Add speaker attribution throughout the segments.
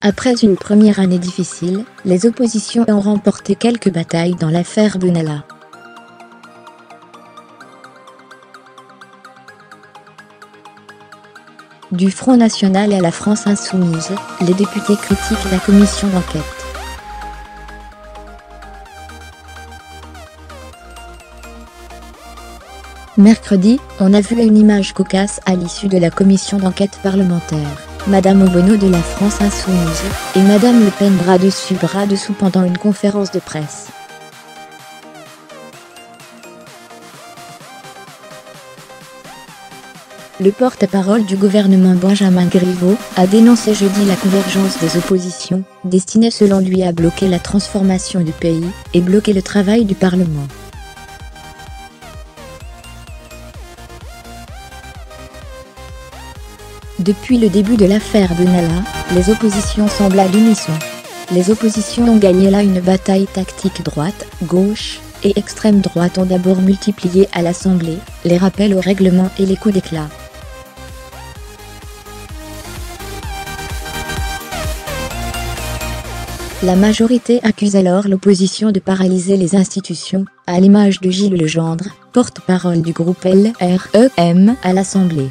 Speaker 1: Après une première année difficile, les oppositions ont remporté quelques batailles dans l'affaire Benalla. Du Front National à la France Insoumise, les députés critiquent la commission d'enquête. Mercredi, on a vu une image cocasse à l'issue de la commission d'enquête parlementaire. Madame Obono de la France Insoumise et Madame Le Pen bras dessous pendant une conférence de presse. Le porte-parole du gouvernement Benjamin Griveaux a dénoncé jeudi la convergence des oppositions, destinée selon lui à bloquer la transformation du pays et bloquer le travail du Parlement. Depuis le début de l'affaire Benalla, les oppositions semblent à l'unisson. Les oppositions ont gagné là une bataille tactique. Droite, gauche et extrême droite ont d'abord multiplié à l'Assemblée les rappels au règlement et les coups d'éclat. La majorité accuse alors l'opposition de paralyser les institutions, à l'image de Gilles Legendre, porte-parole du groupe LREM à l'Assemblée.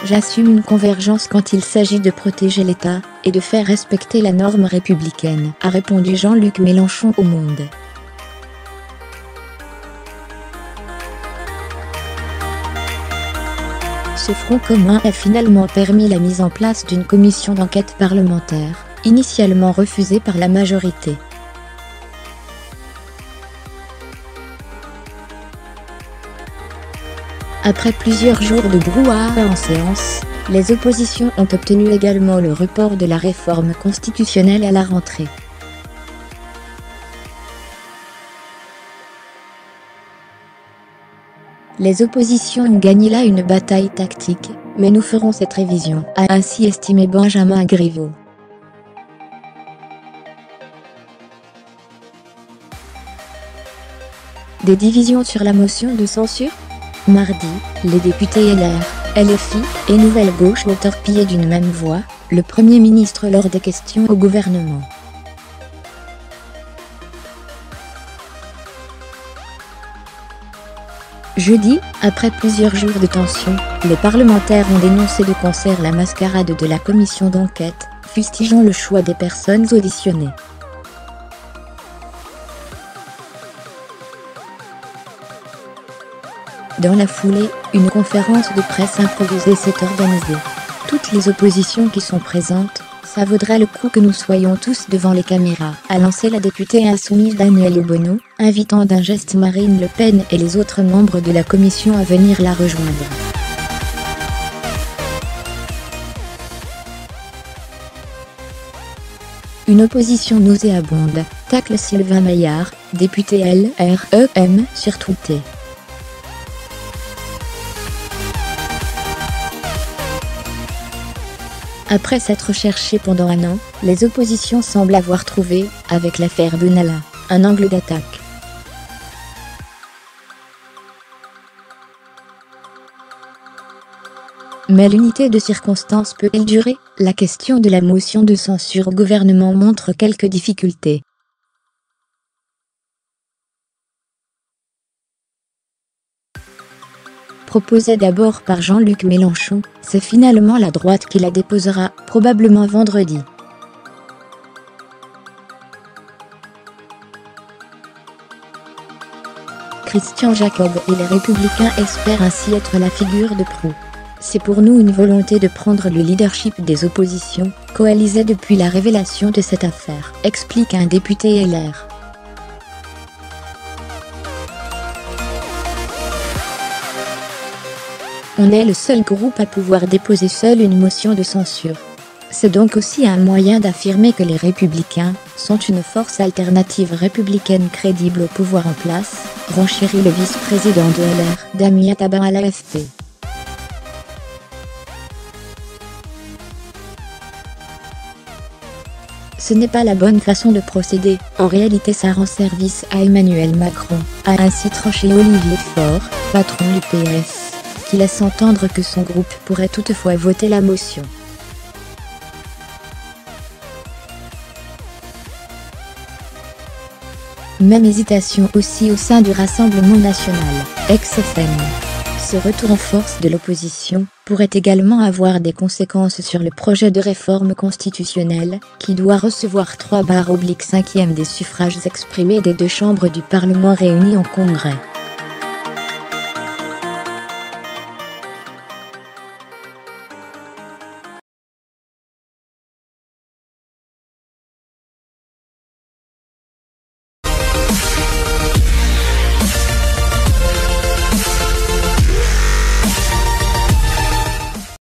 Speaker 1: J'assume une convergence quand il s'agit de protéger l'État et de faire respecter la norme républicaine, a répondu Jean-Luc Mélenchon au Monde. Ce front commun a finalement permis la mise en place d'une commission d'enquête parlementaire, initialement refusée par la majorité. Après plusieurs jours de brouhaha en séance, les oppositions ont obtenu également le report de la réforme constitutionnelle à la rentrée. Les oppositions ont gagné là une bataille tactique, mais nous ferons cette révision, a ainsi estimé Benjamin Griveaux. Des divisions sur la motion de censure ? Mardi, les députés LR, LFI et Nouvelle Gauche ont torpillé d'une même voix le Premier ministre lors des questions au gouvernement. Jeudi, après plusieurs jours de tension, les parlementaires ont dénoncé de concert la mascarade de la commission d'enquête, fustigeant le choix des personnes auditionnées. Dans la foulée, une conférence de presse improvisée s'est organisée. Toutes les oppositions qui sont présentes, ça vaudrait le coup que nous soyons tous devant les caméras, a lancé la députée insoumise Danielle Obono, invitant d'un geste Marine Le Pen et les autres membres de la commission à venir la rejoindre. Une opposition nauséabonde, tacle Sylvain Maillard, député LREM, sur Twitter. Après s'être cherchées pendant un an, les oppositions semblent avoir trouvé, avec l'affaire Benalla, un angle d'attaque. Mais l'unité de circonstances peut-elle durer ? La question de la motion de censure au gouvernement montre quelques difficultés. Proposée d'abord par Jean-Luc Mélenchon, c'est finalement la droite qui la déposera, probablement vendredi. Christian Jacob et les Républicains espèrent ainsi être la figure de proue. C'est pour nous une volonté de prendre le leadership des oppositions, coalisées depuis la révélation de cette affaire, explique un député LR. On est le seul groupe à pouvoir déposer seul une motion de censure. C'est donc aussi un moyen d'affirmer que les Républicains sont une force alternative républicaine crédible au pouvoir en place, renchérit le vice-président de LR, Damien Tabar à l'AFP. Ce n'est pas la bonne façon de procéder, en réalité ça rend service à Emmanuel Macron, a ainsi tranché Olivier Faure, patron du PS. qui laisse entendre que son groupe pourrait toutefois voter la motion. Même hésitation aussi au sein du Rassemblement national, ex-FN. Ce retour en force de l'opposition pourrait également avoir des conséquences sur le projet de réforme constitutionnelle, qui doit recevoir 3/5 des suffrages exprimés des deux chambres du Parlement réunies en congrès.